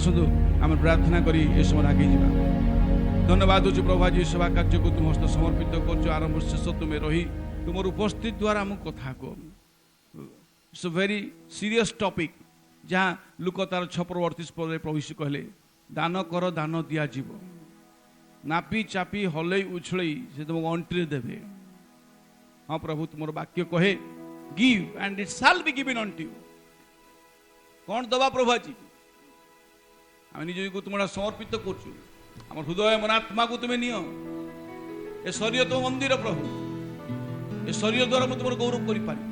आसतु आम प्रार्थना करी ए समय आगे जा। धन्यवाद हो प्रभु आज सेवा कार्य को तुम हस्त समर्पित कर आरंभ शेष तुम्हें रही तुम उपस्थित द्वारा आम कथा को it's a very serious topic जहाँ लोक तार 6 पद प्रभु यीशु कहले दान कर दान दिया जीव नापी चापी हलई उछलई से तुमको अंट्री देवे। हाँ प्रभु तुम वाक्य कहे give and it shall be given unto you. कौन दबा प्रभु आज आम निज को तुम समर्पित करछु आम हृदय मन आत्मा को तुम्हें नियो। ए शरीर तुम मंदिर प्रभु ए शरीर द्वारा मुझे तुम गौरव कर पारि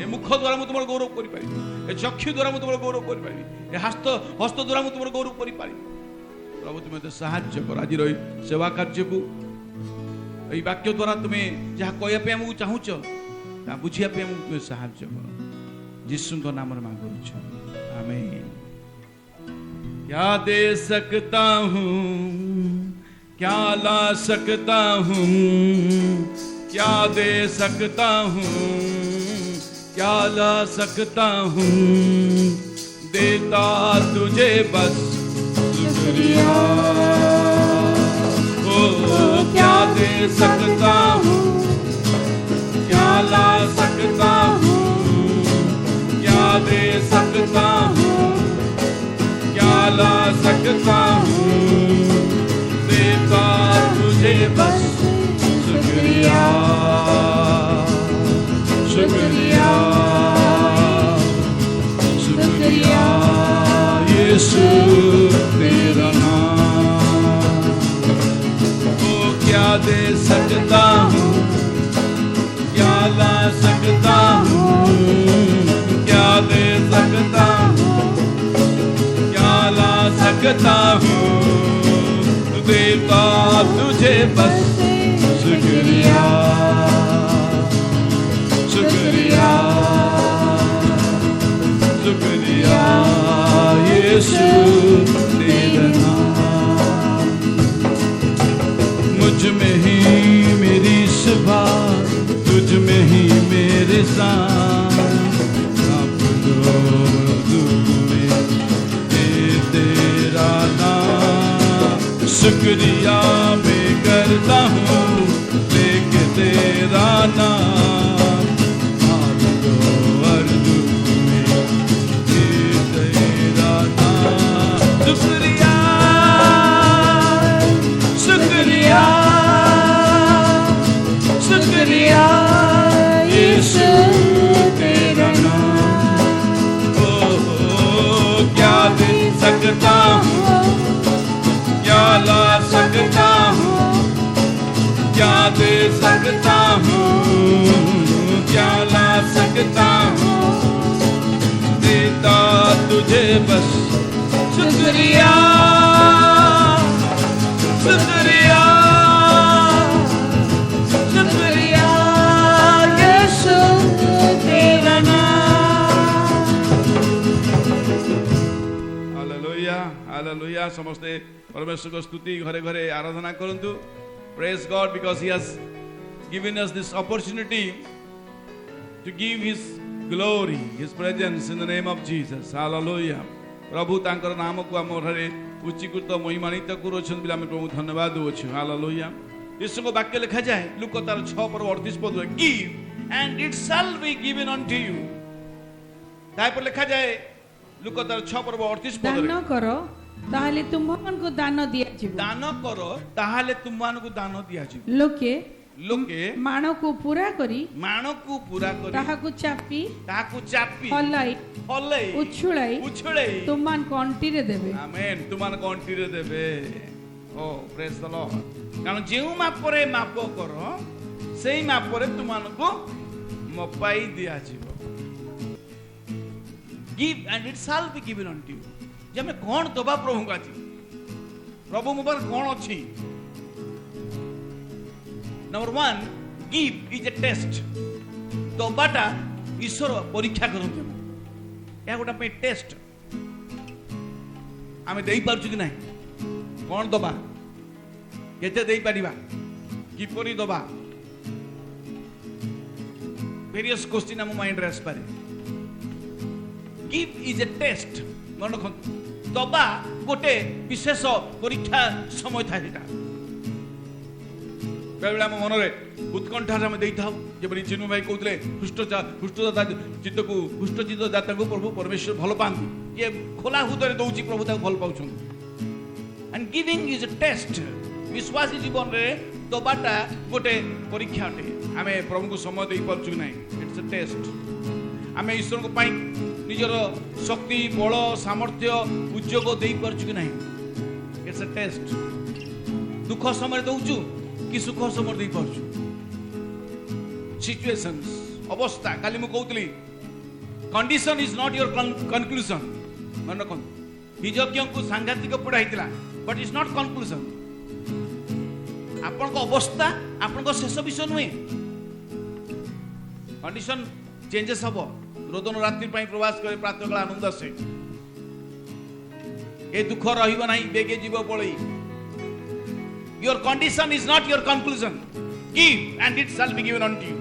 ए मुख द्वारा मुझे तुम गौरव कर पारि ए चक्षु द्वारा मुझे तुम गौरव कर पारि ए हस्त द्वारा मुझे तुम गौरव कर पारि। प्रभु तुम्हें तो साहाय्य कर आज रही सेवा कार्य को ये वाक्य द्वारा तुम्हें जहाँ कहवाई आमको चाहूच बुझिया तुम्हें साहाय्य कर यीशु नाम मांगुच आमीन। क्या दे सकता हूँ क्या ला सकता हूँ क्या दे सकता हूँ क्या ला सकता हूँ देता तुझे बस शुक्रिया। ओ क्या दे सकता हूँ क्या ला सकता हूँ क्या दे सकता हूँ क्या ला सकता हूँ देता तुझे बस शुक्रिया शुक्रिया शुक्रिया यीशु तेरा नाम। ओ क्या दे सकता हूँ क्या ला सकता हूँ क्या दे सकता हूँ क्या ला सकता हूँ देता तुझे बस शुक्रिया शुक्रिया शुक्रिया यीशु तेरा नाम। मुझ में ही मेरी सुबह तुझ में ही मेरे साथ तेरा नाम शुक्रिया मैं करता हूँ लेके तेरा नाम तेरा नाम शुक्रिया शुक्रिया शुक्रिया यीशु तेरा नाम। ओ क्या दे सकता हूँ क्या ला सकता हूँ क्या दे सकता हूँ क्या ला सकता हूँ देता तुझे बस शुक्रिया शुक्रिया शुक्रिया यीशु तेरा नाम। हालेलुया हालेलुया समस्ते परमेश्वर को स्तुति घरे घरे आराधना करंतु। Praise God because he has given us this opportunity to give his glory his presence in the name of Jesus hallelujah। प्रभु तांकर नाम को आम घरे उच्चीकृत महिमानित करुछन बिला हम प्रभु धन्यवाद दोछु हालेलुया। यीशु को वाक्य लिखा जाए लूका 6:38 पद give and it shall be given unto you. ताई पर लिखा जाए लूका 6:38 पद दान करो ताहले तुमको दान दिया जीव दान करो ताहले तुमको दान दिया जीव। लोके लोके माण को पूरा करी ताहाकु चापी हलाई हलाई उछुलाई तुमान कंटी रे देबे। आमेन तुमान कंटी रे देबे। ओ प्रेज द लॉर्ड। कारण जेउ मापरे माप करो सेई मापरे तुमानको मपाई दिया जीव। Give and it shall be given unto you. जे हमें कोन दबा प्रभु का जी प्रभु मोबाइल कोन अछि। Number 1 give is a test. दबाटा ईश्वर परीक्षा करते या गोटा पे टेस्ट आम दे पार्छु कि नहीं कौन दबा केते दे पारिबा किपरि दबा वेरियस क्वेश्चन आम माइंड रे आसपारे। गिव इज ए टेस्ट मन रखନ୍ତୁ दबा गोटे विशेष परीक्षा समय था सेटा बेले आम मनरे उत्कंठा आम देता जब चिन्मय भाई कहते हृष्टदाता चित्त को हृष्टचित्त दाता को प्रभु परमेश्वर भल पाती ये खोला हृदय दौर प्रभु ताको भल पाउछन and giving is a test विश्वासी जीवन रे दबाटा गोटे परीक्षा अटे आम प्रभु को समय दे पारछु ना इट्स ए टेस्ट आम ईश्वर को पाई निजर शक्ति बल सामर्थ्य उद्योग दे पारछु कि नहीं इट्स ए टेस्ट दुख समय दौचु कि सुख समय दे पारछु सिचुएशंस अवस्था काली मु कहतली condition is not your conclusion मन रखन हिजज्ञ को सांघातिक पड़ा हितला बट इज नॉट कंक्लूजन आपन को अवस्था आपन को शेष विषय नुहे कंडीशन चेंजेस हबो रोदन रात्रि पई प्रवास करे प्रातः काल आनंद से ए दुख रहिबो नाही बेगे जीव पळई your condition is not your conclusion give and it shall be given unto you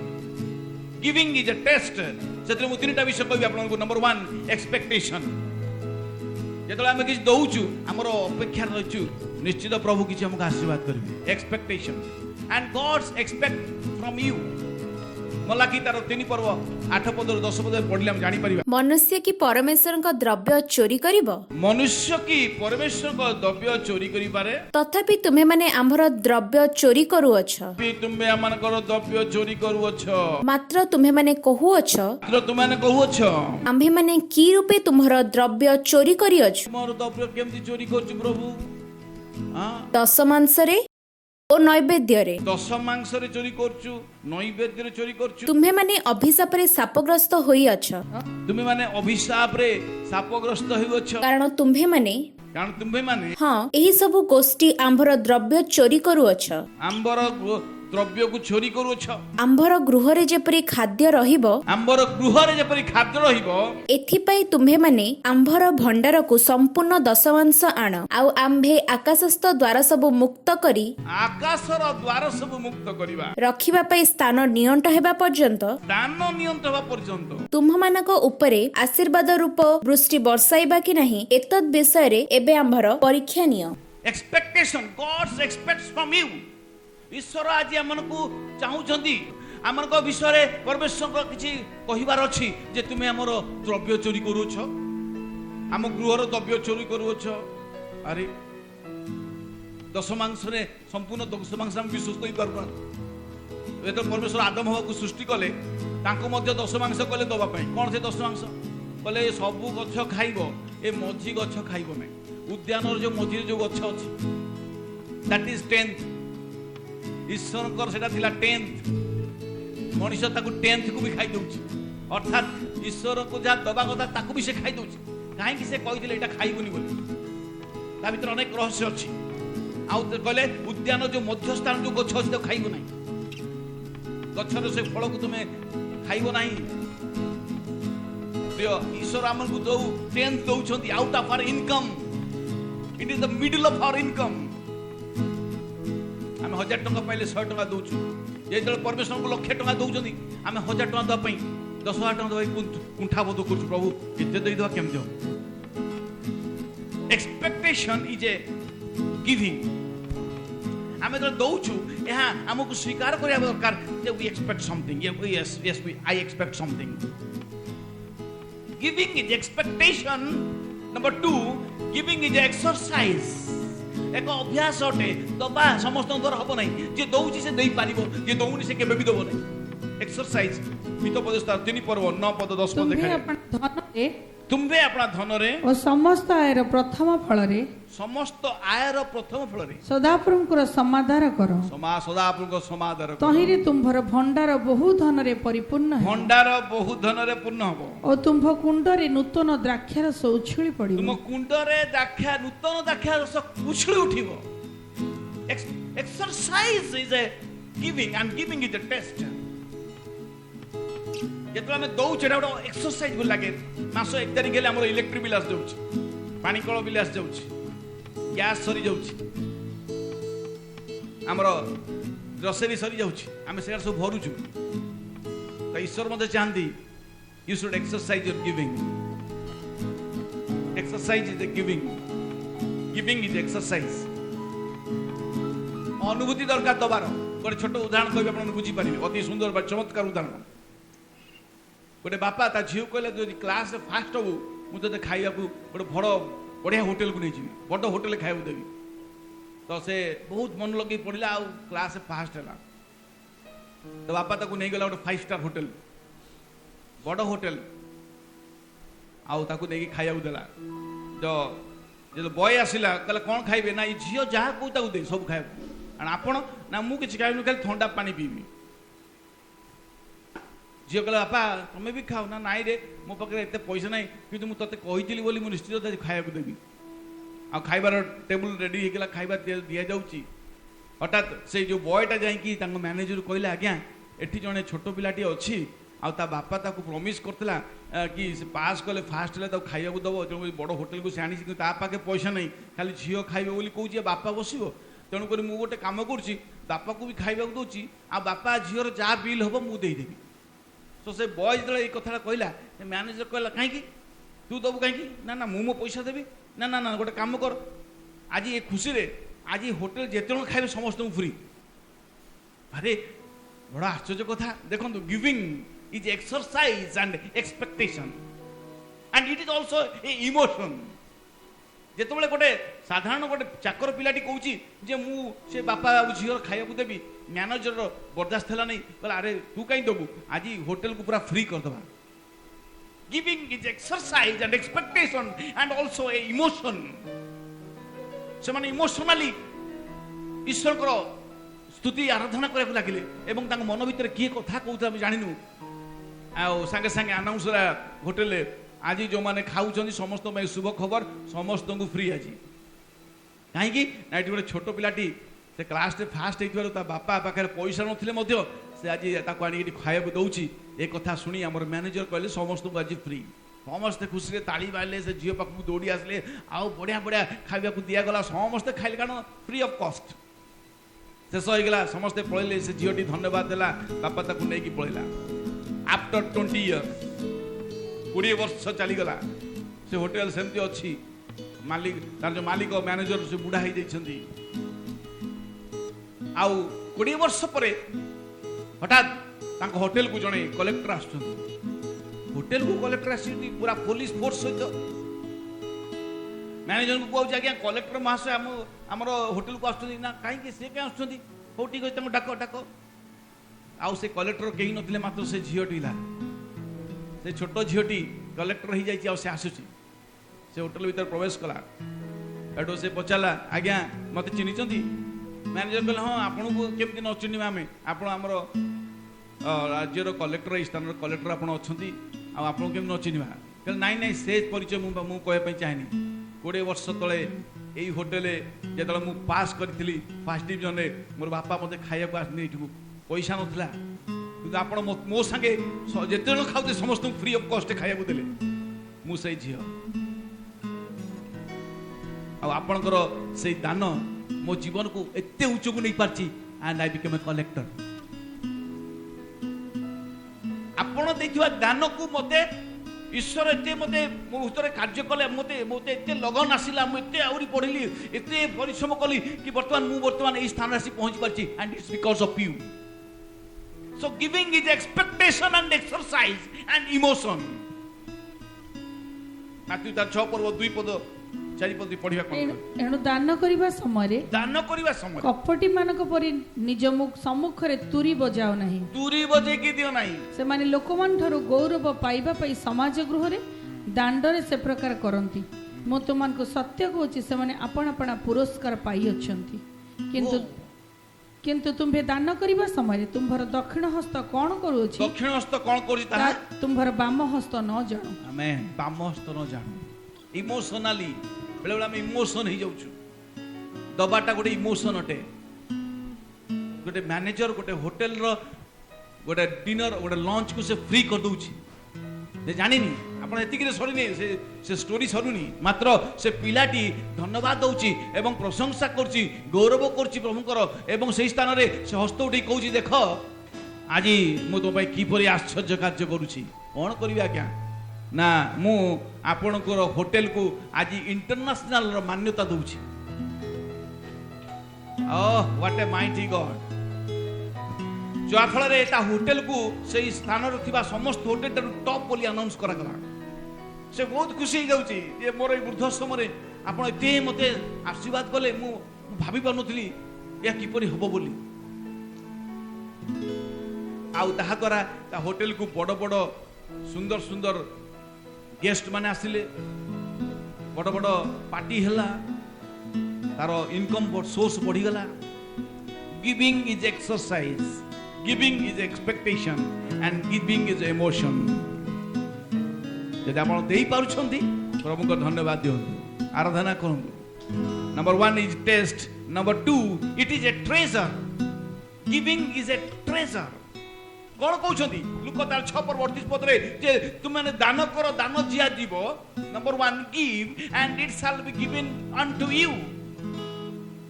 giving is a test सेतले मु तीनटा विषय कहबी आपन को नंबर 1 एक्सपेक्टेशन जेतले हम किछ दउचु हमर अपेक्षा रहचु निश्चित प्रभु किछ हमको आशीर्वाद करबे expectation and God's expect from you मलाकी तार 3 पर्व 8 पद 10 पद पढले हम जानि परिबा मनुष्य की परमेश्वर का द्रव्य चोरी करिबो मनुष्य की परमेश्वर का द्रव्य चोरी करि पारे तथापि तुम्हें माने आमर द्रव्य चोरी करूअछ तुम्हें आमानकर द्रव्य चोरी करूअछ मात्र तुम्हें माने कहूअछ मात्र तुम माने कहूअछ आम्भे माने की रूपे तुम्हार द्रव्य चोरी करिअछ मोर द्रव्य केमति चोरी करछु प्रभु हां दश मांसरे ओ नैवेद्य रे दश मांस रे चोरी करछु नैवेद्य रे चोरी करछु तुम्हें माने अभिशाप रे शापग्रस्त होइअछ तुम्हें माने अभिशाप रे शापग्रस्त होइअछ कारण तुम्हें माने हां एही सब गोष्ठी आंभर द्रव्य चोरी करूअछ आंबर द्रव्य को चोरी करूअछ आंभर गृह रे जेपरि खाद्य रहिबो आंबर गृह रे जेपरि खाद्य रहिबो एथि पई तुम्हें माने आंभर भंडार को संपूर्ण दशमांश आण आउ आंभे आकाशस्थ द्वार सब मुक्त करी आकाशर द्वार सब मुक्त करिबा रखिबा पई स्थान नियंट हेबा पर्यंत दान नियंत हेबा पर्यंत तुम्हमानक उपरे आशीर्वाद रूप वृष्टि बर्षाइबा कि नहीं एतद विषय रे एबे आंभर परीक्षा नियो expectation God's expects from you ईश्वर आज हमनको चाहूछंती हमनको विषय रे परमेश्वर को किछि कहिबार अछि जे तुमे हमर द्रव्य चोरी करूछ हम गृहर द्रव्य चोरी करूछ अरे दशमांश रे संपूर्ण दशमांश हम विश्वास करि पारबा ए तो परमेश्वर आदम हवा को सृष्टि कले तांको मध्य दशमांश कले दबा पई कोन से दशमांश कले सब गछ खाइबो ए मझी गछ खाइबो नै उद्यान जो मझी जो गछ अछि दैट इज 10th ईश्वर कर सेटा थिला 10th मनुष्य ताकू 10th को भी खाइ दउछि अर्थात ईश्वर को जा दबा कथा ताकू भी से खाइ दउछि काहे कि से कहि दिले एटा खाइबुनी बोली ता भीतर अनेक रहस्य अछि आउ कहले उद्यान जो मध्य स्थान जो गछ अछि तो खाइबो नै गछर से फल को तुमे खाइबो नै प्रिय ईश्वर हमन को दउ 10th दउछंती out of our income it is the middle of our income आम 1000 टंका पाइले 100 टंका दउछु जे परमेश्वर को लक्ष टंका दउछंती आम 1000 टंका दबा पई 10,000 टंका दबा कुंठा बोध करछु प्रभु केते देई दवा केम दियो एक्सपेक्टेशन इज ए गिविंग आम जो दउछु यहां हमको स्वीकार करिया दरकार जे we expect something yes yes we I expect something giving is expectation number 2 giving is exercise एक अभ्यास अटे दबा समस्त द्वारा हबो नै जे दउची से देई पारिबो जे दउनी से केबे भी दबो नै एक्सरसाइज मितो पदस्था 3 पर्व 9 पद 10 पद देखा तुम्बे अपना धन रे और समस्त आयर प्रथम फल रे समस्त आयर प्रथम फल रे सदाप्रभुଙ୍କର समाधार करो सदाप्रभुଙ୍କ समाधार करो तहिरे तुम्भर भंडार बहु धन रे परिपूर्ण है भंडार बहु धन रे पूर्ण हबो और तुम्भ कुंड रे नूतन द्राक्षार उछुली पड़िबो तुम कुंड रे द्राक्षा नूतन द्राक्षा रस उछुली उठिबो exercise is a giving and giving is a test जेतला में दउ चेडा एक्सरसाइज गुल लागे मास 1 तारिख गेले हमर इलेक्ट्रिक बिल आस जाउछि पानी कळ बिल आस जाउछि गैस सरी जाउछि हमर ग्रोसरी सरी जाउछि हम सेरा सब भरुछु तो ईश्वर मते चाहंदी you should exercise your giving exercise is a giving. Giving is exercise. अनुभूति दरकार दबार गोटे छोट उदाहरण कह बुझीपारे अति सुंदर चमत्कार उदाहरण गोटे बापा ता झील कहले जो क्लास फास्ट हबू मुझे खाइबा गोटे बड़ बढ़िया होटेल को नहीं बड़ होटेल खाइबा देवी तो से बहुत मन लगे पड़ा आ क्लास फास्ट है तो बापा ताकू नहीं गला गोटे 5 स्टार होटेल बड़ होटेल आउ नहीं खाइबा देला जो जो बॉय आसला कहला कौन खाइबे ना ये झील जहाँ कहू दे सब खाइबा आपण ना मु किसी खाइबी खाली ठंडा पानी पीबी झील कहला बापा तुम्हें भी खाओ ना नाई रे मो पाखे एत पैसा ना कि तुमते कही बोली मुझे निश्चित खाइबा देवी आ खाइबार टेबुल रेडी होगा खाइबा दि जाऊँगी हठात से जो बॉयटा जा मैनेजर कहले आज्ञा एठी जड़े छोट पिलाटी अच्छी आ बापा ताको प्रॉमिस करथिला कि से पास कले फास्ट ले खाइबा दब जो बड़ होटेल को से आनी पाखे पैसा नहीं खाली झील खाइबे बोली कहूँ बापा बसो तेणुक मुझे गोटे कम करुँची बापा को भी खाइबा दूची आ बापा झीर जहाँ बिल हम मुझे तो से बॉय जो ये कथा कहला मैनेजर कहला कहीं तू दबू कहीं ना ना मो पैसा देवी ना ना ना गोटे कम कर आज ये खुशी रे आज होटेल जिते खाइबे समस्त फ्री अरे बड़ा आश्चर्य कथा देखो giving is exercise and expectation and it is also a emotion जिते गोटे साधारण गोटे चाकर पिलाटी कहूँ जे मु से बापा झीर खाइबा देवी मैनेजर बर्दास्त है नहीं बोला अरे तू कहीं दबू आज होटेल को पूरा फ्री करदे giving is exercise and expectation and also a emotion से माने इमोशनली ईश्वर को स्तुति आराधना करने लगे एवं मन भर किए कथा कहता जानू आगे सांगे आनाउंस होटेल आज जो मैंने खाऊँ समस्त शुभ खबर समस्त को फ्री आज कहीं गोटे छोट पिलाटी से क्लास फास्ट होता बापा पाखे पैसा नथिले से आज आनी खाइबा दौची ए कथा शुणी आम मैनेजर कहले समस्त को आज फ्री समस्ते खुशी ताली मारे से झील पाक दौड़ी आसले आउ बढ़िया बढ़िया खाइबा दिगला समस्ते खाइले कारण फ्री ऑफ कॉस्ट शेष होगा समस्ते पलैले से झीलटी धन्यवाद देला बापा ताकू नहीं पलैला आफ्टर 20 इयर्स 20 वर्ष चलीगला से होटेल सेमती अच्छी मालिक तार जो मालिक मैनेजर से बुढ़ा हो जाती आउ 20 वर्ष पर हठात होटेल को जड़े कलेक्टर आस होटेल को कलेक्टर आस पूरा पुलिस फोर्स सहित मैनेजर को कहूँ आज्ञा कलेक्टर महाशय आम होटेल को आसुँच ना कहीं सी क्या आसुँच हो ठीक अच्छे डाक डाक आउ से कलेक्टर कहीं नथिले मात्र से झीलटी से छोट झीलटी कलेक्टर हो जाए आसूसी से होटेल भीतर प्रवेश कला एटू से पचारा आज्ञा मत चिन्हिंट मैनेजर कहले हाँ आपन को केमती न चिन्हवा आम आपर राज्यर कलेक्टर ये स्थान कलेक्टर आप आपन केम न चिन्हवा कहले नाई नाई से परिचय मुझे कहवाई चाहेनी 20 वर्ष तले यही होटेल जो मुझे पास करी फास्ट डिविजन मोर बापा मत खाइबा आसनी पैसा नाला कि आप मो सागे जिते खाऊ समस्त फ्री ऑफ कॉस्ट खाइबा देले मुझे झील आपणकर से दान मो जीवन को एते उच्च को नहीं पारची and I become a collector आपण देखिवा दान को मते ईश्वर एते मते मो भीतर कार्य कले मते मते एते लगन आसिला मु एते आउरी पढिली एते परिश्रम कली कि वर्तमान ए स्थान आसी पहुंच पारची and it's because of you so giving is expectation and exercise and emotion Matthew 6 पर्व 2 पद 4 पद पढिबा कोन एणु दान करिबा समय कपटी मानक परि निज मुख सम्मुख रे तुरी बजाओ नाही तुरी बजे की दियो नाही से माने लोकमान ठरो गौरव पाइबा पई समाज गृह रे दांड रे से प्रकार करंती मो तुमान को सत्य कहूची से माने आपण आपण पुरस्कार पाई अछंती किंतु तुम्हे दान करिबा समय तुम्भर दक्षिण हस्त कोन करूची दक्षिण हस्त कोन करूची ता तुम्भर बाम हस्त न जानो आमेन बाम हस्त न जानो इमोशनली बेले बेले इमोशन हो जाऊँ दबाटा गोटे इमोशन अटे गोटे मैनेजर गोटे होटेल रो गोटे डिनर गोटे लंच को से फ्री कर दूची जानी आप सरुनी से स्टोरी सरुनी मात्र से पिलाटी धन्यवाद दौची एवं प्रशंसा करची गौरव करची प्रभुकर एवं से स्थान रे से हस्त उठी कहूँ देख आज मु तुम किपरि आश्चर्य कार्य करुची कौन करिबा क्या ना मु आपणकर होटेल को आज इंटरनेशनल मान्यता दूची oh what a mighty God जो फल होटेल को से स्थान थिबा समस्त होटेल टॉप बोली अनाउंस करा गला से बहुत खुशी हो जाउची जे मोर वृद्ध समय आपण एते मते आशीर्वाद कले मु भाभी पानुथली या किपरि हबो बोली आउ ताहा द्वारा ता होटेल को बड़ बड़ सुंदर सुंदर गेस्ट माने आसिले बड़ बड़ पार्टी हला तार इनकम सोर्स बढ़ी गला giving is exercise giving is expectation and giving is emotion यदि आप दे पारुछंती प्रभु को धन्यवाद दियंतु आराधना करंतु number 1 is test number 2 it is a treasure giving is a treasure कौन कहते लुक तार 6:38 पदरे जे तुम मैंने दान कर दान दिया जीव number 1 give and it shall be given unto you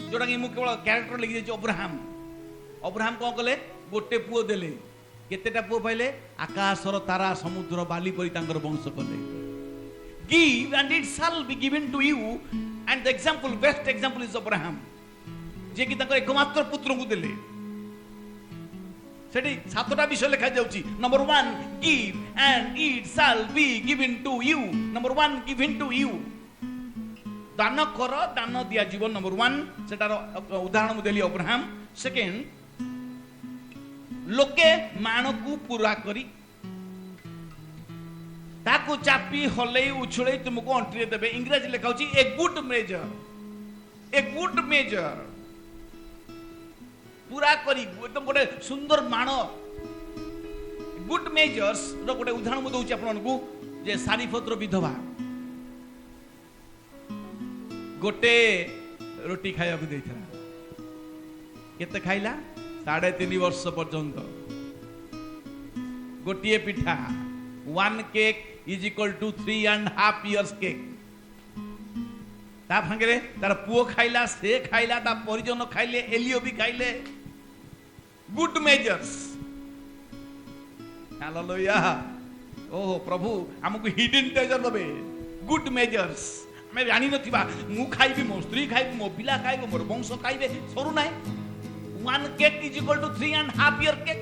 जोटा कि मु केवल कैरेक्टर लिखि जे अब्राहम अब्राहम कौन कले गोटे पुओ देले केतेटा पुओ पाइले आकाशर तारा समुद्र बाली परि तांकर वंश कले give and it shall be given to you and the example best example is Abraham जे कि तांकर एकमात्र पुत्र को देले सेठी सातटा विषय लिखा जाउची number 1 give and it shall be given to you number 1 given to you दान कर दान दिया जीवन नंबर 1 सेटार उदाहरण मु देली अब्राहम सेकंड लोके मान को पूरा करी ताकू चापी हले उछळे तुमको अंट्री देबे इंग्लिश लिखा होची ए गुड मेजर पूरा करी एकदम गोटे सुंदर मान गुड मेजर्स रो गोटे उदाहरण मु दउची आपन को जे सारीफत्र विधवा गोटे रोटी खाया को देथरा केते खाइला 3.5 वर्ष पर्यंत गोटिए पिठा 1 cake is equal to 3.5 years cake ता भांगरे तार पुओ खाइला से खाइला ता परिजन खाइले एलियो भी खाइले गुड मेजर्स हालेलुया ओह प्रभु हमको हिडन ट्रेजर दबे गुड मेजर्स मैं जानी नथिबा मु खाइबी मो स्त्री खाइबी मो पिला खाइबो मोर वंश खाइबे सरू नाय 1 cake is equal to 3.5 year cake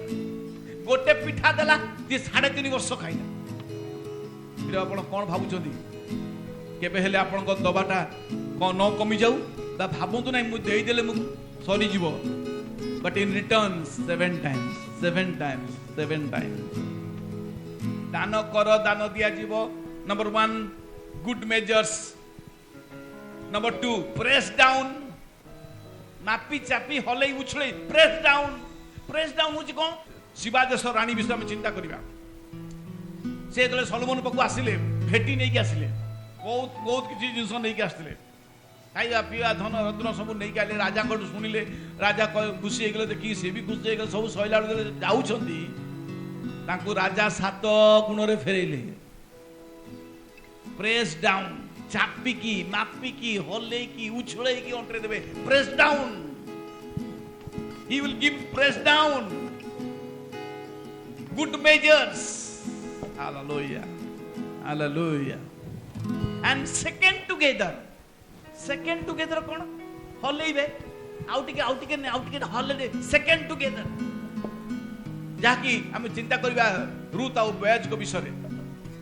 गोटे पिठा देला जे 3.5 वर्ष खाइला फिर आपण कोन भाबुचंदी केबे हेले आपण को दबाटा को न कमी जाऊ ता भाबंतु नै मु देई देले मु सरी जीवो बट इन रिटर्न 7 times दान कर दान दिया जीवो number 1 good measures number 2 press down मापी चापी हले उछले प्रेस डाउन होची कोन शिवादेश रानी विषय में चिंता करिबा से तले सलोमन पकु आसिले भेटी नै के आसिले बहुत किसी जिंस नहीं के आसले खाइबा पीवा धन रत्न सब नहीं के आले राजा को सुनिले राजा खुशी हो गले देखि से भी खुशी हो गले सब सैला जाउछंती तांको राजा 7 गुण रे फेरेले प्रेस डाउन चापी की मापी की होले की उछळे की ओंटरे देबे press down he will give press down good measures hallelujah and second together कोन हलेबे आउटिके हले second together जाकी हम चिंता करबा रूत आ बयाज को विषय रे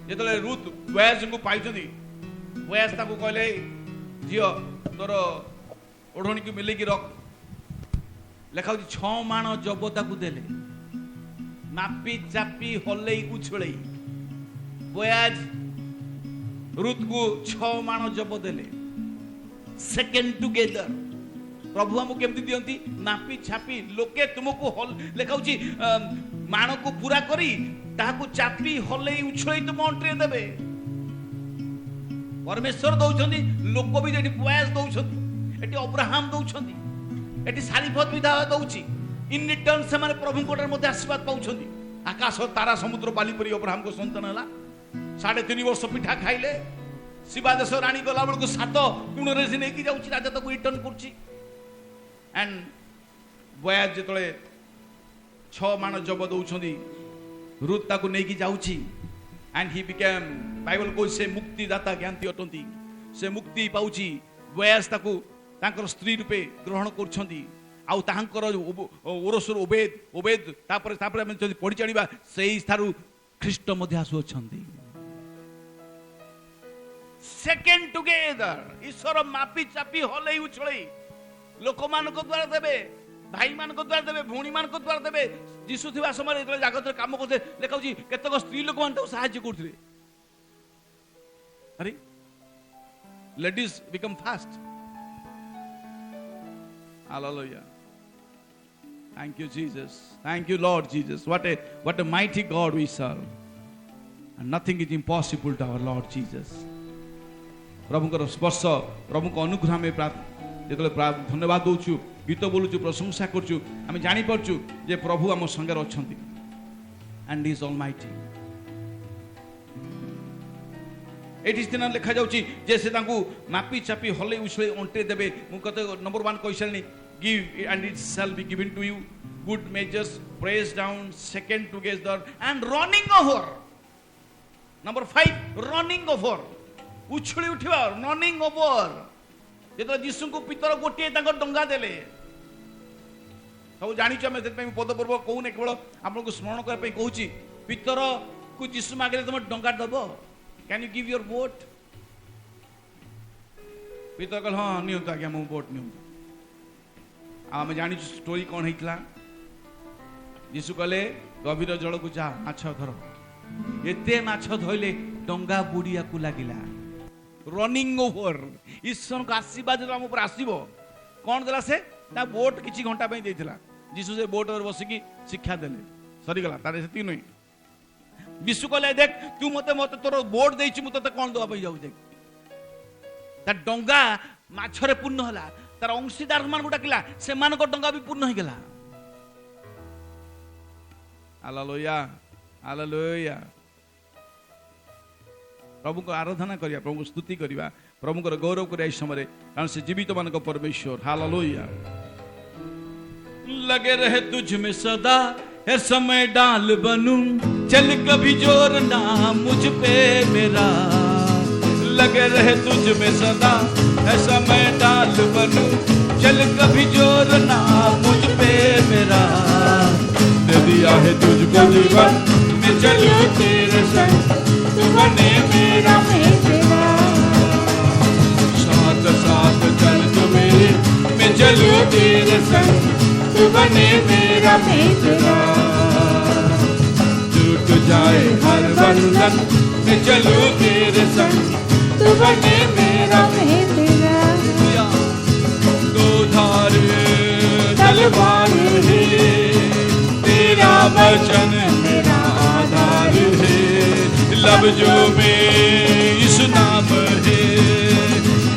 जेतले रूत बयाज को पाइछदी बयाज ताको कहले जियो तोर ओढणी को मिले की रख लेखा 6 माण जबता को देले मापी चापी हले उछळे बयाज रुत को 6 माण जब देले सेकेंड टुगेदर प्रभु हमको केमती दियंती नापी छापी लोके तुमको हल लेखाउची माण को पूरा करी ताको चापी हले उछळई तुम अंट्रे देबे परमेश्वर दउछंती लोक भी जेटी बयास दउछंती एटी अब्राहम दउछंती एटी सारीफत विधा दउची इन रिटर्न से माने प्रभु कोटर मध्ये आशीर्वाद पाउछंती आकाश तारा समुद्र बाली परी अब्राहम को संतान हला 3.5 वर्ष पिठा खाइले शिवादेश रानी गला बेलू 7 गुण रे से नेकी जाउची राजा तक रिटर्न करची एंड बयाज जेतले 6 मान जब दउछंदी रुत ताको नेकी जाउची and he became Bible को से मुक्ति दाता ज्ञानती अटंती से मुक्ति पाउची बयास ताकू तांकर स्त्री रूपे ग्रहण करछंती आउ तांकर ओरसर ओबेद तापर तापर हम जदि पढि चढ़िबा सेही थारु ख्रीष्ट मध्ये आसु अछंती सेकेंड टुगेदर ईश्वर मापी चापी हलै उछलै लोक मान को द्वारा देबे भाई मान को द्वारा देबे भौणी मान को द्वारा देबे जीसु थिबा समय जेतले जागत काम करते लेखाउची केतक स्त्री लोक मान तो सहाय्य करथिले अरे ladies become fast hallelujah thank you Jesus thank you Lord Jesus what a mighty God we serve and nothing is impossible to our Lord Jesus प्रभुकर स्पर्श प्रभुको अनुग्रह में जेतले धन्यवाद दउछु गीत बोलुछु प्रशंसा करछु आमे जानि परछु जे प्रभु हम संगे अछंती एंड ही इज ऑलमाइटी एटी दिन लिखा जाउची जे से तांकू मापी चापी हले उछले ओंटे देबे मु कते number 1 question give and it shall be given to you good measures press down second together and running over number 5 running over उछली उठिबा रनिंग ओवर जेतो यीशु को पितर गोटे तांको डंगा देले सब जानि छ मैं सेत पद पर्व कहू ने केवल आपन को स्मरण करे पे कहूची पितर को यीशु मागले तुम डंगा दबो can you give your boat पितर कहल हां नियो तो आज्ञा मो बोट नियो आमे जानि स्टोरी कोन हेतला यीशु कहले गभीर जल को जा माछ धर एते माछ धइले डंगा बुडिया को लागिला रनिंग ओवर ईश्वर को आशीर्वाद हम ऊपर आसीबो कोन देला से ता बोट किछि घंटा पे देथिला यीशु से बोट पर बसिकी शिक्षा देले सरी गला तारे सेती नै यीशु कहले देख तू मते तोर बोट देछि मु तते कोन दवा पे जाउ देख ता डंगा माछरे पूर्ण होला तार अंशीदार मान को डाकिला से मान को डंगा भी पूर्ण हो गेला हालेलुया हालेलुया प्रभु को आराधना करिया प्रभु को स्तुति करिया प्रभु को गौरव करिया इस समय कारण से जीवित मान को परमेश्वर हालेलुया लगे रहे तुझ में सदा हर समय डाल बनूं चल कभी जोर ना मुझ पे मेरा लगे रहे तुझ में सदा हर समय डाल बनूं चल कभी जोर ना मुझ पे मेरा दे दिया है तुझको जीवन मैं चलूं तेरे संग तू बने मेरा साथ साथ चल तू मेरे मैं चलूं तेरे संग तू बने मेरा टूट जाए हर बंधन मैं चलूं तेरे संग तू बने मेरा दो धार तलवार है तेरा वचन मेरा आधार है लफ्जों में इस नाम है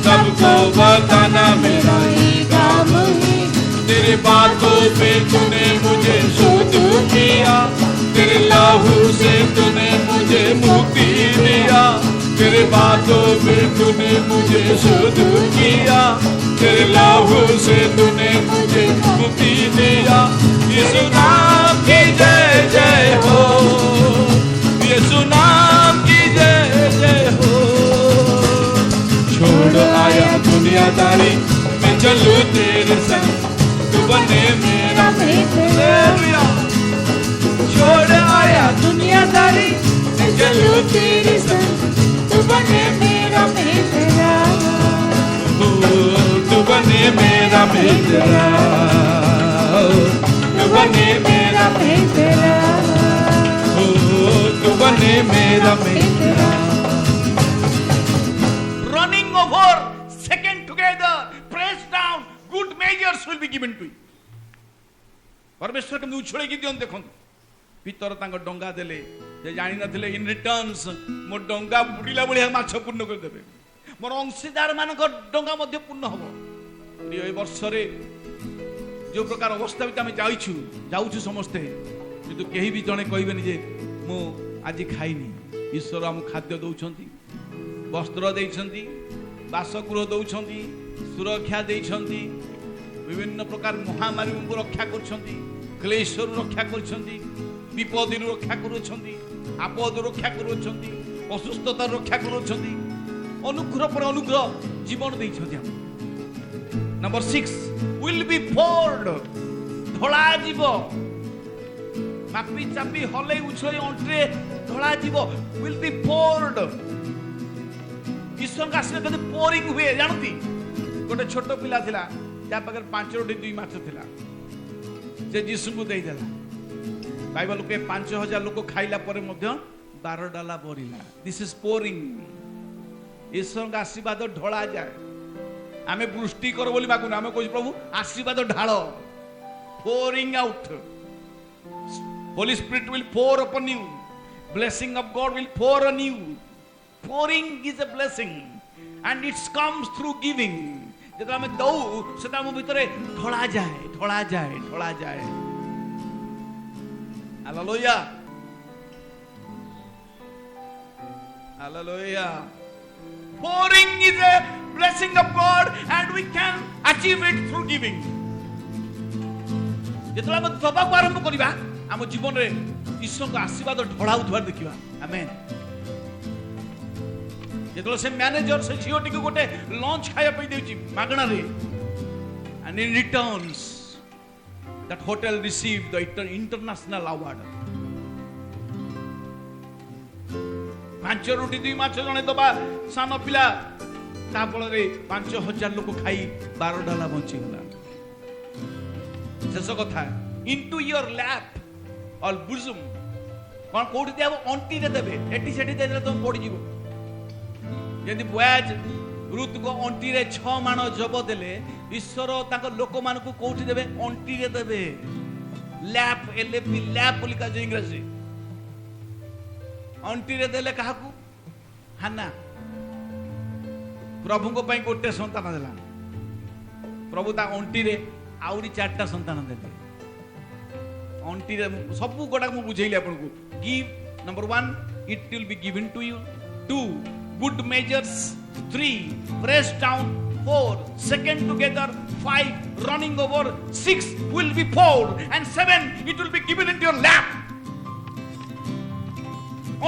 सबको बताना मेरा ही काम है तेरे बातों पे तूने मुझे शुद्ध किया तेरे लहू से तूने मुझे मुक्ति दिया तेरे बातों पे तूने मुझे शुद्ध किया तेरे लहू से तूने मुझे मुक्ति दिया यीशु नाम की जय जय हो यीशु नाम की जय जय हो छोड़ आया दुनियादारी मैं चलूं तेरे संग तू बने मेरा हालेलुया छोड़ आया दुनियादारी मैं चलूं तेरे संग तू बने मेरा तू बने मेरा तू बने मेरा तू बने मेरा running over second together press down good measures will be given to you परमेश्वर के उछळे की दियन देखन पितर तांग डंगा देले जे जानि नथिले इन रिटर्न्स मो डंगा बुडीला बळिया माछ पूर्ण कर देबे मोर अंशीदार मान को डंगा मध्ये पूर्ण हबो प्रिय ए वर्ष रे जो प्रकार अवस्था में आम जाऊँ समस्ते किंतु केही भी जने कहबेनी जे मु आज खाइनी ईश्वर आम खाद्य दौरान वस्त्र देइछंती बासगृह दौरान सुरक्षा देइछंती विभिन्न प्रकार महामारी को रक्षा करछंती क्लेशर रक्षा करछंती विपद रक्षा करुछंती आपद रक्षा करुछंती असुस्थता रक्षा करुछंती अनुग्रह पर अनुग्रह जीवन देइछंती हम नंबर 6 विल बी फोर्ड धोला जीव मापी चापी हले उछले अंट्रे धोला जीव विल बी फोर्ड ईश्वर का आशीर्वाद कदे पोरिंग हुए जानती गोटे छोट पिला थिला जा पाकर 5 रोटी 2 माछ थिला जे यीशु को देई देला बाइबल के 5000 लोक खाइला परे मध्य 12 डाला बरिला दिस इज पोरिंग ईश्वर का आशीर्वाद ढोला जाए आमे वृष्टि कर बोली मागुना आमे कहू प्रभु आशीर्वाद ढालो pouring out Holy Spirit will pour upon you blessing of God will pour on you pouring is a blessing and it comes through giving जेता हमें दऊ सेता हम भितरे ढोला जाए hallelujah hallelujah pouring is a blessing of God and we can achieve it through giving जेतला हम दबा को आरंभ करिबा हम जीवन रे ईश्वर को आशीर्वाद ढोला उठवार देखिबा आमेन जेतला से मैनेजर से झियोटी को गोटे लंच खाया पई देउची मागणा रे and in returns that hotel received the international award 5 रोटी 2 माछ जने दबा सान पिला ता फल रे 5000 लोक खाई 12 डाला बंची गला शेष कथा into your lap or bosom कोन कोठी देबो अंटी रे देबे एटी सेटी देले तुम पड़ी जीवो यदि बयाज रुत को अंटी रे 6 माण जब देले ईश्वर ताको लोक मान को कोठी देबे अंटी रे देबे लैप एलएपी लैप लिखा जे इंग्लिश अंटी रे देले काहा को हाना प्रभु को पई गोटे संतान देला प्रभु ता अंटी रे आउरी 4टा संतान देले अंटी रे सब गोडा मु बुझैली आपन को give number 1 it will be given to you 2 good measures 3 pressed down 4 second together 5 running over 6 will be poured and 7 it will be given into your lap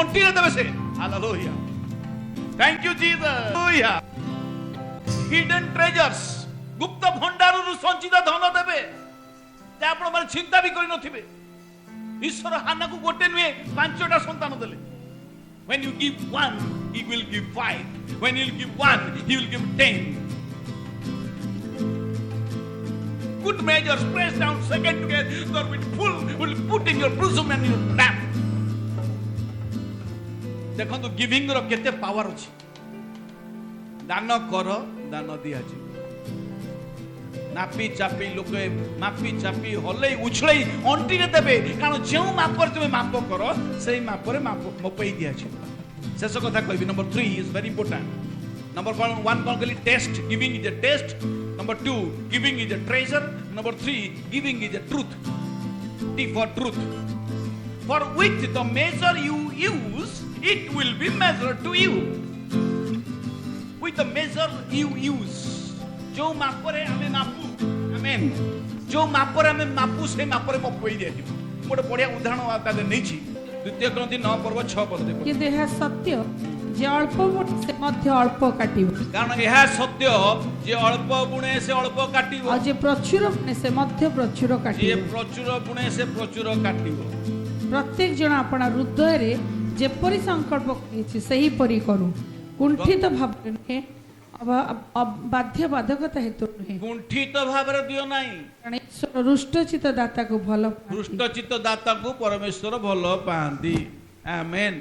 until the say hallelujah thank you Jesus hallelujah hidden treasures गुप्त भंडार रु संचित धन देबे जे आपण माने चिंता भी करि नथिबे ईश्वर हाना को गोटे नुए 5टा संतान देले when you give 1 he will give 5 when you give 1 he will give 10 good measures pressed down second together with full will put in your bosom and your lap देखो तो गिविंग रो केते पावर अछि दान करो दान दिया छी नापी चापी लोके मापी चापी हले उछले अंटी रे देबे कारण जेउ मापर तुमे माप करो सेही मापरे माप मपई दिया छी शेष कथा कहबी number 3 is very important number 1 कोन कहली test giving is a test number 2 giving is a treasure number 3 giving is a truth T for truth for with the measure you use it will be measured to you with the measure you use जो मापरे हमें मापू आमेन जो मापरे हमें मापू से मापरे मपई दे दिबो मोटे बढ़िया उदाहरण आता नै छी द्वितीय क्रंथी 9 पर्व 6 पद देखो किंतु यह सत्य जे अल्प बुणे से मध्य अल्प काटिबो कारण यह सत्य जे अल्प बुणे से अल्प काटिबो और जे प्रचुर बुणे से मध्य प्रचुर जे काटिबो प्रचुर बुणे से प्रचुर काटिबो प्रत्येक जन आपणा हृदय रे जेपरि संकल्प करिछि सही परि करू कुंठित भाव नुहे बाध्य बाधकता हेतु नुहे कुंठित भाव रे दियो नाही कारण ईश्वर रुष्टचित दाता को भलो रुष्टचित दाता को परमेश्वर भलो पांती आमेन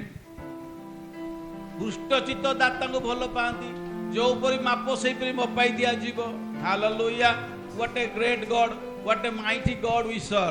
रुष्टचित दाता को भलो पांती जो परि माप सेही परि मपाई दिया जीवो hallelujah what a great God what a mighty God we serve